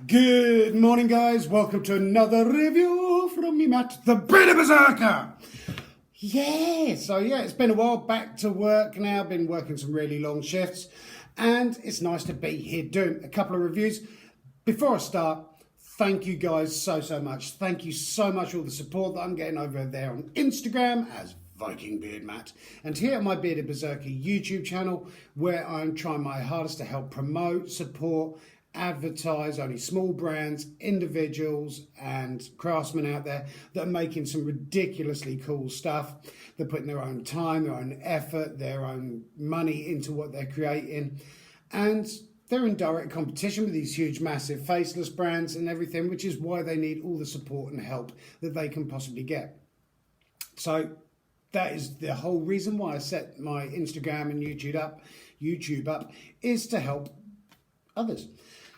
Good morning, guys. Welcome to another review from me, Matt, the Bearded Berserker. It's been a while back to work now. Been working some really long shifts, and it's nice to be here doing a couple of reviews. Before I start, thank you guys so much. Thank you so much for all the support that I'm getting over there on Instagram as Viking Beard Matt, and here at my Bearded Berserker YouTube channel, where I'm trying my hardest to help promote, support, advertise only small brands, individuals and craftsmen out there that are making some ridiculously cool stuff. They're putting their own time, their own effort, their own money into what they're creating, and they're in direct competition with these huge massive faceless brands and everything, which is why they need all the support and help that they can possibly get. So that is the whole reason why I set my Instagram and YouTube up is to help others.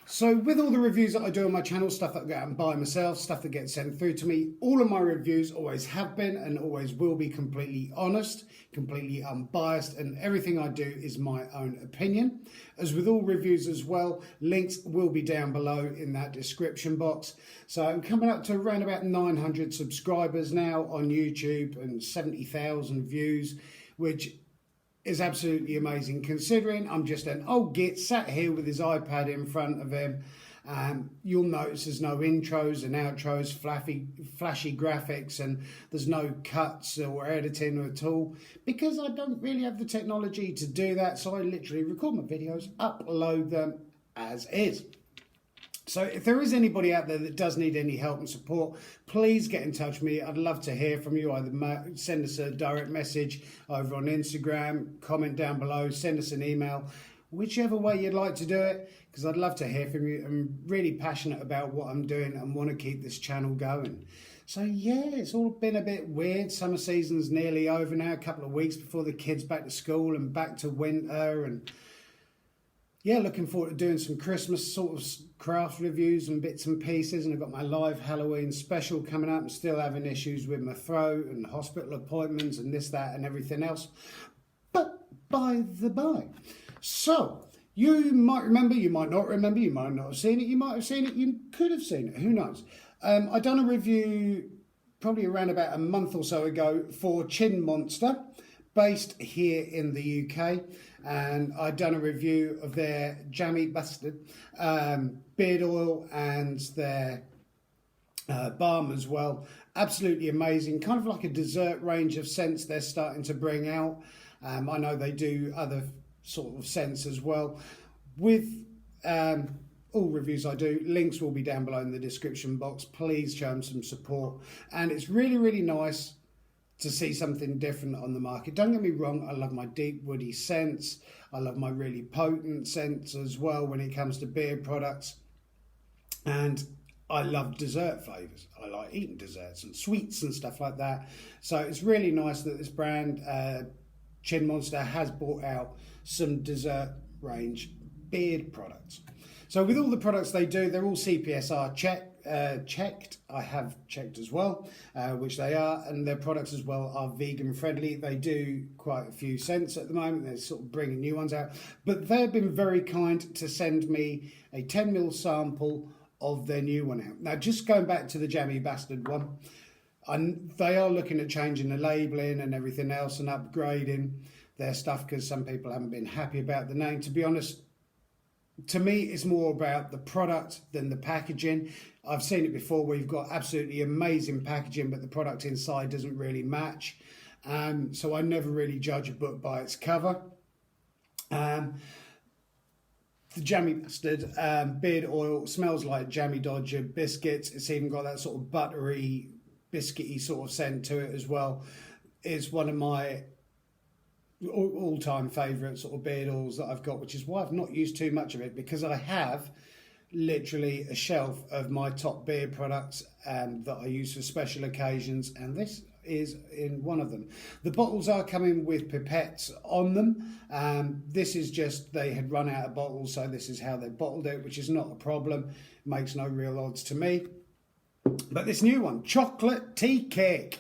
So with all the reviews that I do on my channel, stuff that I go out and buy myself, stuff that gets sent through to me, all of my reviews always have been and always will be completely honest, completely unbiased, and everything I do is my own opinion. As with all reviews as well, links will be down below in that description box. So I'm coming up to around about 900 subscribers now on YouTube and 70,000 views, which is absolutely amazing considering I'm just an old git sat here with his iPad in front of him. You'll notice there's no intros and outros, flashy graphics, and there's no cuts or editing at all because I don't really have the technology to do that. So I literally record my videos, upload them as is. So if there is anybody out there that does need any help and support, please get in touch with me. I'd love to hear from you. Either send us a direct message over on Instagram, comment down below, send us an email, whichever way you'd like to do it, because I'd love to hear from you. I'm really passionate about what I'm doing and want to keep this channel going. So yeah, it's all been a bit weird. Summer season's nearly over now, a couple of weeks before the kids back to school and back to winter, and yeah, looking forward to doing some Christmas sort of craft reviews and bits and pieces. And I've got my live Halloween special coming up. I'm still having issues with my throat and hospital appointments and this, that and everything else. But by the by. So, you might remember, you might not remember, you might not have seen it, you might have seen it, you could have seen it, who knows. I done a review probably around about a month or so ago for Chin Monster, based here in the UK, and I'd done a review of their Jammy Bastard beard oil and their balm as well. Absolutely amazing, kind of like a dessert range of scents they're starting to bring out. I know they do other sort of scents as well. With all reviews I do, links will be down below in the description box. Please show them some support, and it's really nice to see something different on the market. Don't get me wrong, I love my deep woody scents. I love my really potent scents as well when it comes to beard products. And I love dessert flavours. I like eating desserts and sweets and stuff like that. So it's really nice that this brand, Chin Monster, has brought out some dessert range beard products. So with all the products they do, they're all CPSR checked. I have checked as well, which they are, and their products as well are vegan friendly. They do quite a few scents at the moment. They're sort of bringing new ones out, but they've been very kind to send me a 10ml sample of their new one out. Now, just going back to the Jammy Bastard one, they are looking at changing the labelling and everything else and upgrading their stuff because some people haven't been happy about the name. To be honest, to me, it's more about the product than the packaging. I've seen it before where you've got absolutely amazing packaging, but the product inside doesn't really match. So I never really judge a book by its cover. The Jammy Bastard beard oil smells like Jammy Dodger biscuits. It's even got that sort of buttery, biscuity sort of scent to it as well. It's one of my all-time favourite sort of beard oils that I've got, which is why I've not used too much of it, because I have literally a shelf of my top beard products that I use for special occasions, and this is in one of them. The bottles are coming with pipettes on them. This is just, they had run out of bottles, so this is how they bottled it, which is not a problem. Makes no real odds to me. But this new one, chocolate tea cake.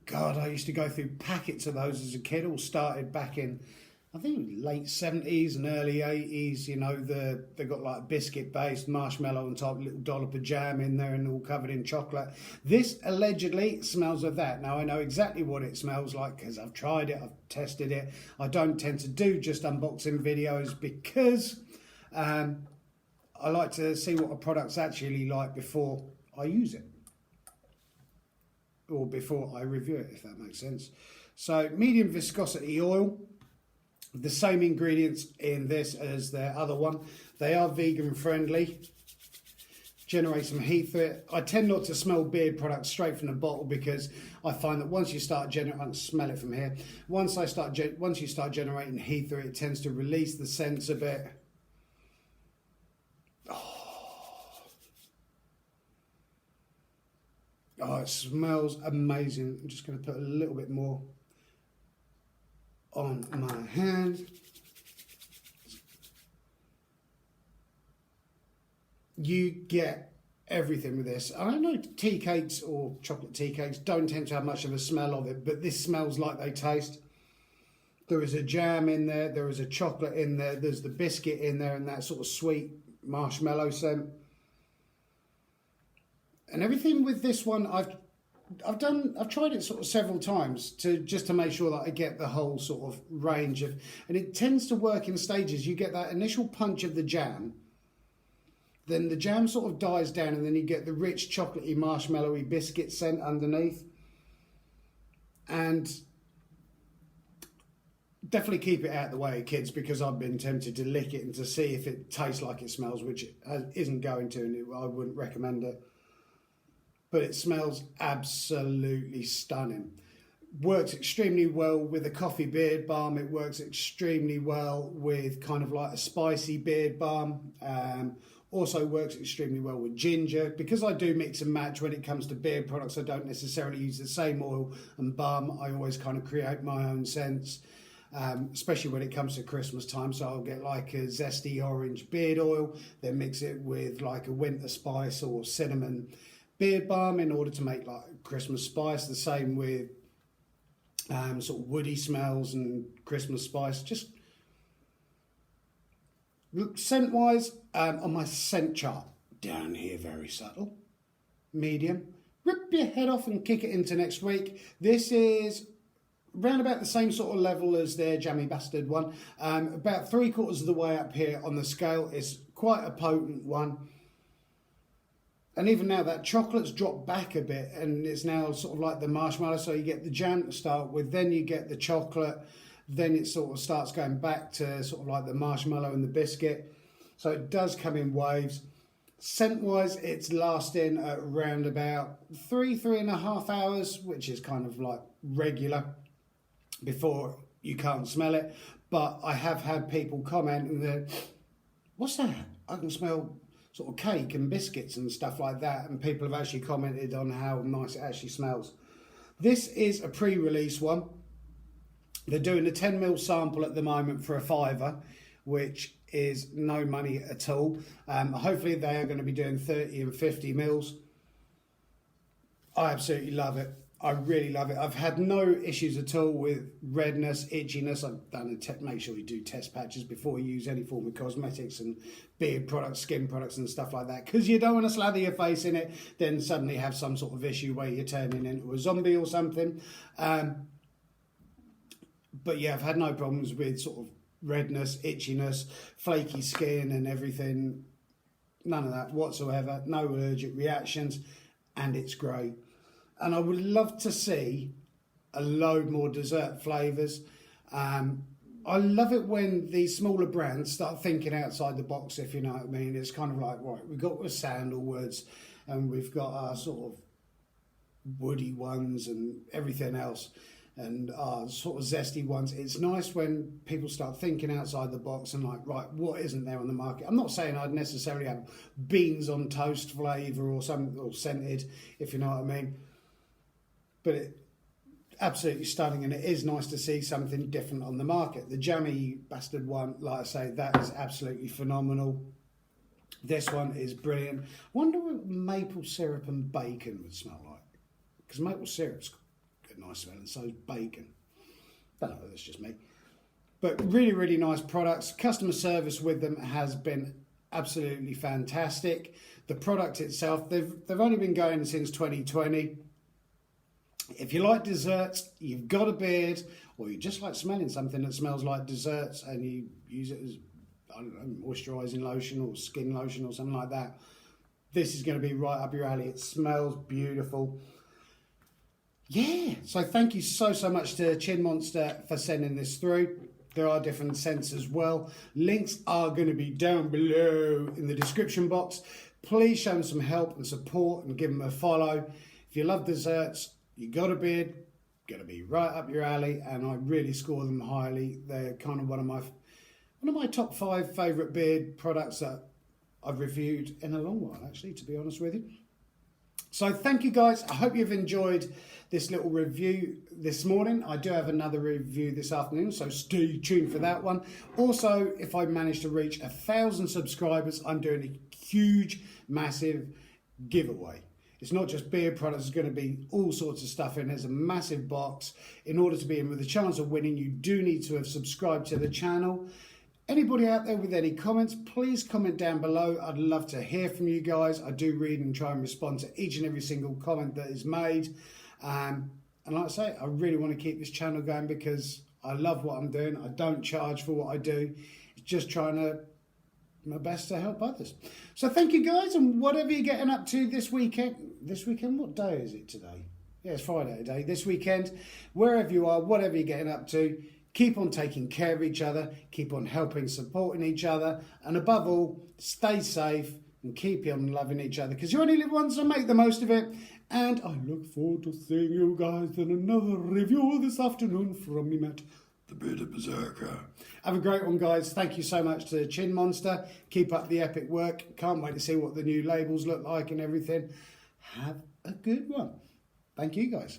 God, I used to go through packets of those as a kid. All started back in I think late 70s and early 80s, you know, they got like biscuit based, marshmallow on top, little dollop of jam in there and all covered in chocolate. This allegedly smells of that. Now I know exactly what it smells like because I've tried it, I've tested it. I don't tend to do just unboxing videos because I like to see what a product's actually like before I use it. Or before I review it, if that makes sense. So medium viscosity oil. The same ingredients in this as their other one. They are vegan friendly. Generate some heat through it. I tend not to smell beard products straight from the bottle because I find that once you start generating, I can smell it from here. Once you start generating heat through it, it tends to release the scents a bit. Oh, it smells amazing. I'm just going to put a little bit more on my hand. You get everything with this. I know tea cakes or chocolate tea cakes don't tend to have much of a smell of it, but this smells like they taste. There is a jam in there, there is a chocolate in there, there's the biscuit in there and that sort of sweet marshmallow scent. And everything with this one, I've tried it sort of several times just to make sure that I get the whole sort of range of, and it tends to work in stages. You get that initial punch of the jam, then the jam sort of dies down, and then you get the rich chocolatey marshmallowy biscuit scent underneath. And definitely keep it out of the way of kids because I've been tempted to lick it and to see if it tastes like it smells, which it isn't going to, and I wouldn't recommend it. But it smells absolutely stunning. Works extremely well with a coffee beard balm. It works extremely well with kind of like a spicy beard balm. Also works extremely well with ginger. Because I do mix and match when it comes to beard products, I don't necessarily use the same oil and balm. I always kind of create my own scents, especially when it comes to Christmas time. So I'll get like a zesty orange beard oil, then mix it with like a winter spice or cinnamon beard balm in order to make like Christmas spice. The same with sort of woody smells and Christmas spice. Just scent wise, on my scent chart down here, very subtle, medium. Rip your head off and kick it into next week. This is round about the same sort of level as their Jammy Bastard one. About 3/4 of the way up here on the scale. Is quite a potent one. And even now that chocolate's dropped back a bit and it's now sort of like the marshmallow. So you get the jam to start with, then you get the chocolate, then it sort of starts going back to sort of like the marshmallow and the biscuit. So it does come in waves. Scent wise, it's lasting at around about 3.5 hours, which is kind of like regular before you can't smell it. But I have had people comment and they're, what's that? I can smell sort of cake and biscuits and stuff like that, and people have actually commented on how nice it actually smells. This is a pre-release one. They're doing a 10ml sample at the moment for £5, which is no money at all. Hopefully they are going to be doing 30 and 50 mils. I absolutely love it. I really love it. I've had no issues at all with redness, itchiness. I've done make sure you do test patches before you use any form of cosmetics and beard products, skin products and stuff like that. Because you don't want to slather your face in it, then suddenly have some sort of issue where you're turning into a zombie or something. But yeah, I've had no problems with sort of redness, itchiness, flaky skin and everything. None of that whatsoever. No allergic reactions. And it's great. And I would love to see a load more dessert flavours. I love it when these smaller brands start thinking outside the box, if you know what I mean. It's kind of like, right, we've got the sandalwoods and we've got our sort of woody ones and everything else and our sort of zesty ones. It's nice when people start thinking outside the box and like, right, what isn't there on the market? I'm not saying I'd necessarily have beans on toast flavour or something, or scented, if you know what I mean. But it absolutely stunning, and it is nice to see something different on the market. The Jammy Bastard one, like I say, that is absolutely phenomenal. This one is brilliant. I wonder what maple syrup and bacon would smell like. Because maple syrup's got a nice smell, and so is bacon. Don't know, that's just me. But really, really nice products. Customer service with them has been absolutely fantastic. The product itself, they've only been going since 2020. If you like desserts, you've got a beard, or you just like smelling something that smells like desserts and you use it as, I don't know, moisturising lotion or skin lotion or something like that, this is going to be right up your alley. It smells beautiful. Yeah, so thank you so much to Chin Monster for sending this through. There are different scents as well. Links are going to be down below in the description box. Please show them some help and support and give them a follow. If you love desserts, you got a beard, going to be right up your alley, and I really score them highly. They're kind of one of my top 5 favourite beard products that I've reviewed in a long while, actually, to be honest with you. So thank you guys. I hope you've enjoyed this little review this morning. I do have another review this afternoon, so stay tuned for that one. Also, if I manage to reach 1,000 subscribers, I'm doing a huge, massive giveaway. It's not just beard products, there's going to be all sorts of stuff in. There's a massive box. In order to be in with a chance of winning, you do need to have subscribed to the channel. Anybody out there with any comments, please comment down below. I'd love to hear from you guys. I do read and try and respond to each and every single comment that is made. And like I say, I really want to keep this channel going because I love what I'm doing. I don't charge for what I do. It's just trying to my best to help others. So thank you guys, and whatever you're getting up to this weekend, what day is it today? Yeah, it's Friday today. This weekend, wherever you are, whatever you're getting up to, keep on taking care of each other, keep on helping, supporting each other, and above all, stay safe and keep on loving each other because you only live once, so make the most of it. And I look forward to seeing you guys in another review this afternoon from me, Matt, the Bearded Berserker. Have a great one, guys. Thank you so much to Chin Monster. Keep up the epic work. Can't wait to see what the new labels look like and everything. Have a good one. Thank you, guys.